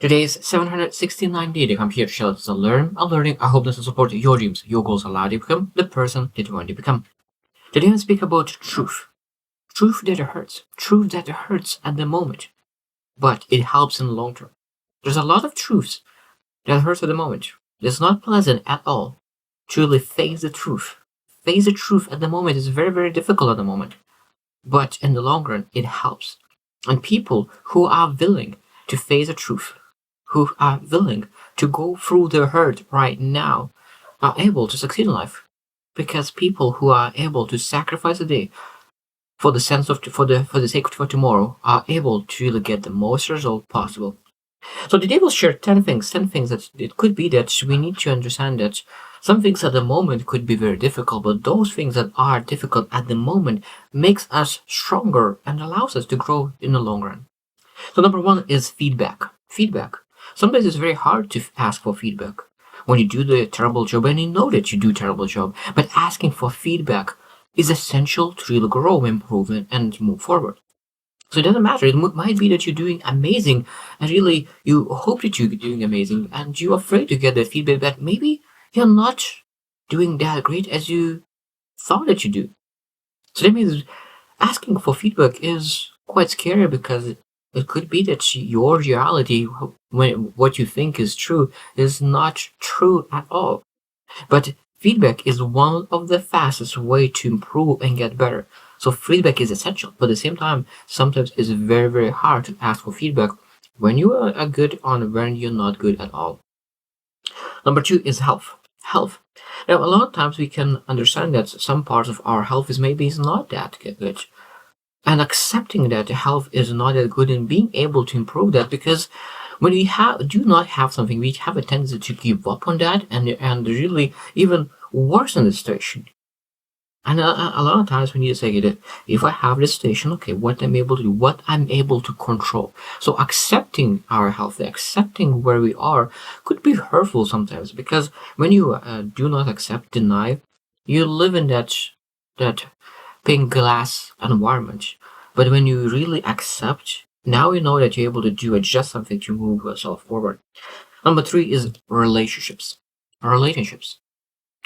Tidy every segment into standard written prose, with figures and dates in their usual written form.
Today's 769 day. I'm here to share lessons I learn. I'm learning. I hope this will support your dreams. Your goals allow you to become the person that you want to become. Today I speak about truth. Truth that hurts. Truth that hurts at the moment, but it helps in the long term. There's a lot of truths that hurts at the moment. It's not pleasant at all to really face the truth. Face the truth at the moment is very, very difficult at the moment. But in the long run, it helps. And people who are willing to face the truth, who are willing to go through the hurt right now, are able to succeed in life. Because people who are able to sacrifice a day for the sense of for the sake of tomorrow are able to really get the most result possible. So today we'll share 10 things that it could be that we need to understand that some things at the moment could be very difficult, but those things that are difficult at the moment makes us stronger and allows us to grow in the long run. So number one is feedback. Feedback. Sometimes it's very hard to ask for feedback. When you do the terrible job and you know that you do a terrible job, but asking for feedback is essential to really grow, improve, and move forward. So it doesn't matter. It might be that you're doing amazing and really you hope that you're doing amazing and you're afraid to get that feedback that maybe you're not doing that great as you thought that you do. So that means asking for feedback is quite scary because it could be that your reality, when what you think is true, is not true at all. But feedback is one of the fastest way to improve and get better. So feedback is essential, but at the same time, sometimes it's very, very hard to ask for feedback when you are good on when you're not good at all. Number two is health. Health. Now, a lot of times we can understand that some parts of our health is not that good. And accepting that the health is not that good and being able to improve that because when we do not have something, we have a tendency to give up on that and really even worsen the situation. And a lot of times we need to say that if I have this situation, okay, what I'm able to do, what I'm able to control. So accepting our health, accepting where we are could be hurtful sometimes because when you do not accept, deny, you live in that pink glass environment. But when you really accept, now you know that you're able to adjust something to move yourself forward. Number three is relationships. Relationships.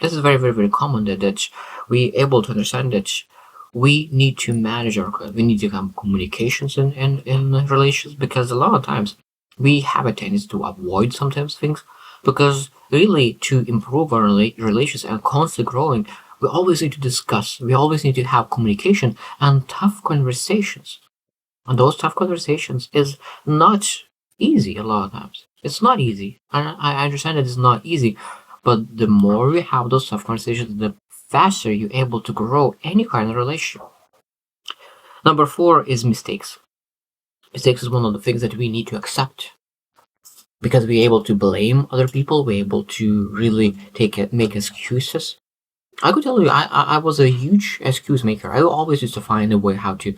This is very, very, very common that we able to understand that we need to manage we need to have communications in relations because a lot of times we have a tendency to avoid sometimes things because really to improve our relations and constantly growing, we always need to discuss, we always need to have communication and tough conversations. And those tough conversations is not easy a lot of times. It's not easy. And I understand that it's not easy, but the more you have those tough conversations, the faster you're able to grow any kind of relationship. Number four is mistakes. Mistakes is one of the things that we need to accept because we're able to blame other people. We're able to really make excuses. I could tell you, I was a huge excuse maker. I always used to find a way how to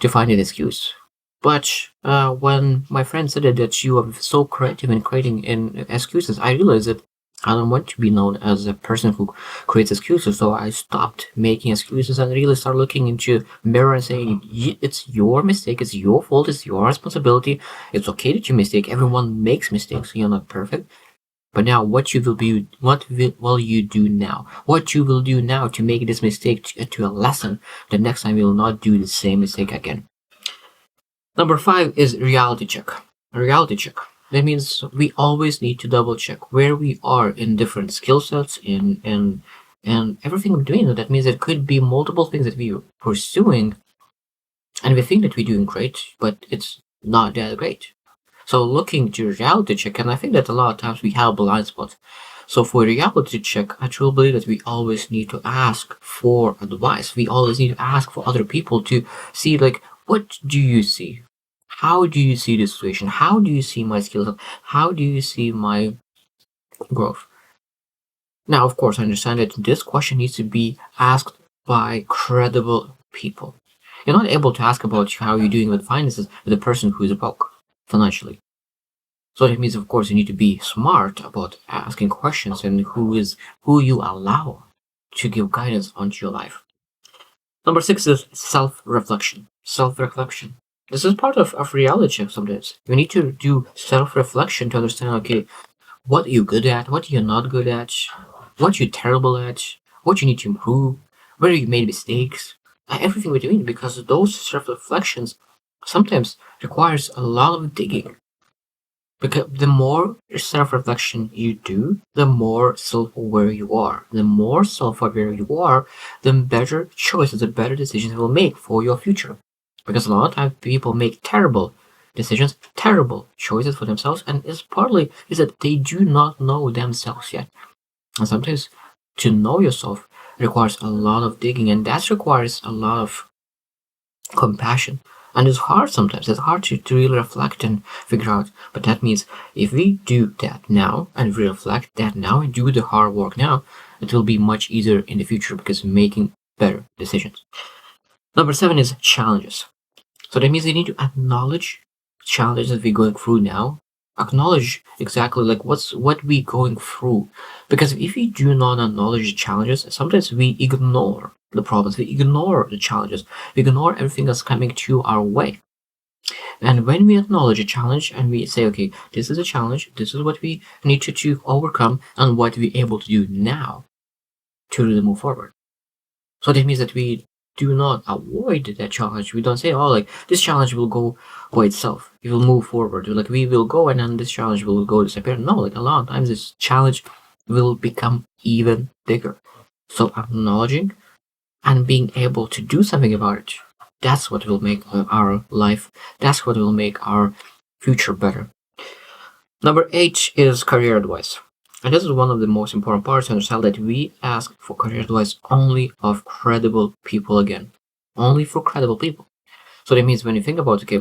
find an excuse. But when my friend said that you are so creative in creating excuses, I realized that I don't want to be known as a person who creates excuses. So I stopped making excuses and really started looking into mirror and saying, it's your mistake, it's your fault, it's your responsibility. It's okay that you mistake. Everyone makes mistakes. You're not perfect. But now what will you do now? What you will do now to make this mistake to a lesson that next time you will not do the same mistake again. Number five is reality check. A reality check. That means we always need to double check where we are in different skill sets and everything we're doing. That means it could be multiple things that we're pursuing and we think that we're doing great, but it's not that great. So looking to reality check, and I think that a lot of times we have blind spots. So for reality check, I truly believe that we always need to ask for advice. We always need to ask for other people to see like, what do you see? How do you see the situation? How do you see my skills? How do you see my growth? Now, of course, I understand that this question needs to be asked by credible people. You're not able to ask about how you're doing with finances with a person who is broke financially. So that means, of course, you need to be smart about asking questions and who you allow to give guidance onto your life. Number six is self-reflection. Self-reflection. This is part of reality check sometimes. You need to do self-reflection to understand, okay, what you're good at, what you're not good at, what you're terrible at, what you need to improve, where you made mistakes, everything between, because those self-reflections sometimes requires a lot of digging. Because the more self-reflection you do, the more self-aware you are. The more self-aware you are, the better choices, the better decisions you will make for your future. Because a lot of times people make terrible decisions, terrible choices for themselves, and it's partly is that they do not know themselves yet. And sometimes to know yourself requires a lot of digging, and that requires a lot of compassion. And it's hard sometimes. It's hard to really reflect and figure out. But that means if we do that now and we reflect that now and do the hard work now, it will be much easier in the future because making better decisions. Number 7 is challenges. So that means you need to acknowledge challenges that we're going through now. Acknowledge exactly like what we going through. Because if we do not acknowledge the challenges, sometimes we ignore the problems, we ignore the challenges, we ignore everything that's coming to our way. And when we acknowledge a challenge and we say, okay, this is a challenge, this is what we need to overcome, and what we're able to do now to really move forward. So that means that we do not avoid that challenge. We don't say, oh, like this challenge will go by itself. It will move forward. Like we will go and then this challenge will go disappear. No, like a lot of times this challenge will become even bigger. So acknowledging and being able to do something about it, that's what will make our life, that's what will make our future better. Number 8 is career advice. And this is one of the most important parts to understand, that we ask for career advice only of credible people again. Only for credible people. So that means when you think about, okay,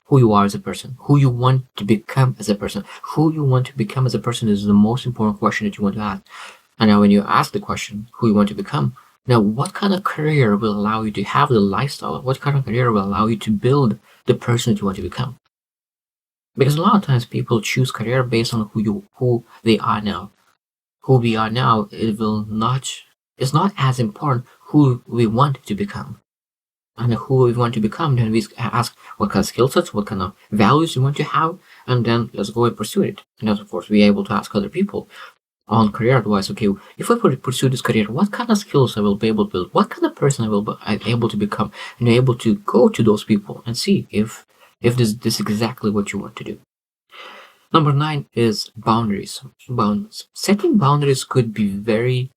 who you are as a person, who you want to become as a person, who you want to become as a person is the most important question that you want to ask. And now when you ask the question, who you want to become, now what kind of career will allow you to have the lifestyle? What kind of career will allow you to build the person that you want to become? Because a lot of times people choose career based on who they are now. Who we are now, it's not as important who we want to become. And who we want to become, then we ask what kind of skill sets, what kind of values you want to have, and then let's go and pursue it. And then, of course, we're able to ask other people on career advice. Okay, if I pursue this career, what kind of skills I will be able to build? What kind of person I will be able to become? And you're able to go to those people and see if this is exactly what you want to do. Number 9 is boundaries. Boundaries. Setting boundaries could be very,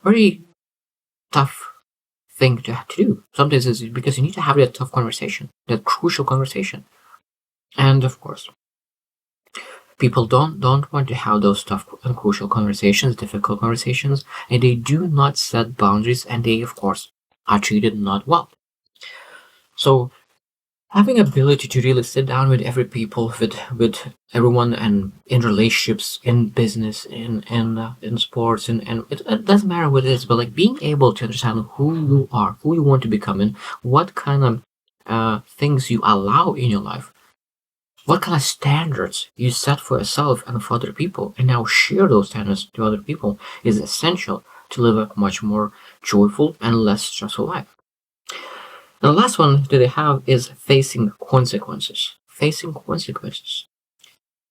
very tough thing to have to do. Sometimes it's because you need to have that tough conversation, that crucial conversation. And of course, people don't want to have those tough and crucial conversations, difficult conversations, and they do not set boundaries, and they, of course, are treated not well. So having ability to really sit down with every people, with everyone, and in relationships, in business, in sports, and it doesn't matter what it is, but like being able to understand who you are, who you want to become, and what kind of things you allow in your life, what kind of standards you set for yourself and for other people, and now share those standards to other people is essential to live a much more joyful and less stressful life. And the last one that they have is facing consequences. Facing consequences.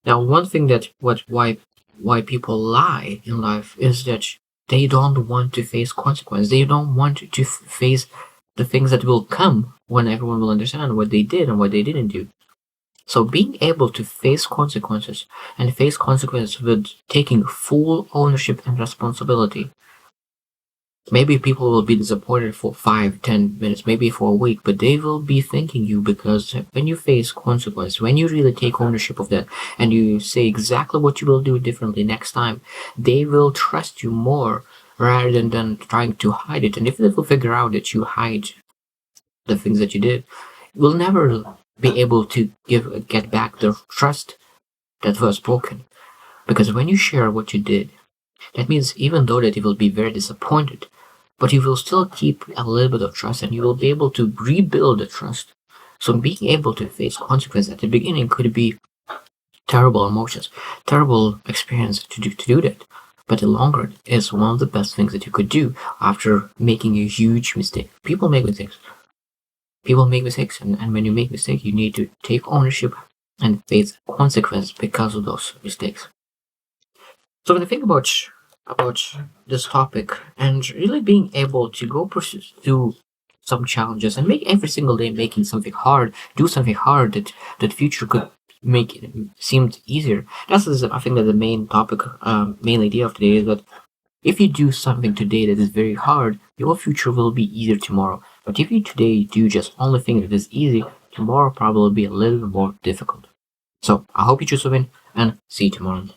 Now, one thing that why people lie in life is that they don't want to face consequences. They don't want to face the things that will come when everyone will understand what they did and what they didn't do. So being able to face consequences and face consequences with taking full ownership and responsibility. Maybe people will be disappointed for 5-10 minutes, maybe for a week, but they will be thanking you, because when you face consequence, when you really take ownership of that and you say exactly what you will do differently next time, they will trust you more rather than trying to hide it. And if they will figure out that you hide the things that you did, you'll never be able to get back the trust that was broken. Because when you share what you did, that means even though that you will be very disappointed, but you will still keep a little bit of trust, and you will be able to rebuild the trust. So being able to face consequences at the beginning could be terrible emotions, terrible experience to do that. But the longer run is one of the best things that you could do after making a huge mistake. People make mistakes. People make mistakes, and when you make mistakes, you need to take ownership and face consequence because of those mistakes. So when I think about this topic and really being able to go pursue some challenges and make every single day making something hard, do something hard that future could make it seemed easier. That's I think that the main topic, main idea of today is that if you do something today that is very hard, your future will be easier tomorrow. But if you today do just only thing that is easy, tomorrow probably will be a little more difficult. So I hope you choose to win and see you tomorrow.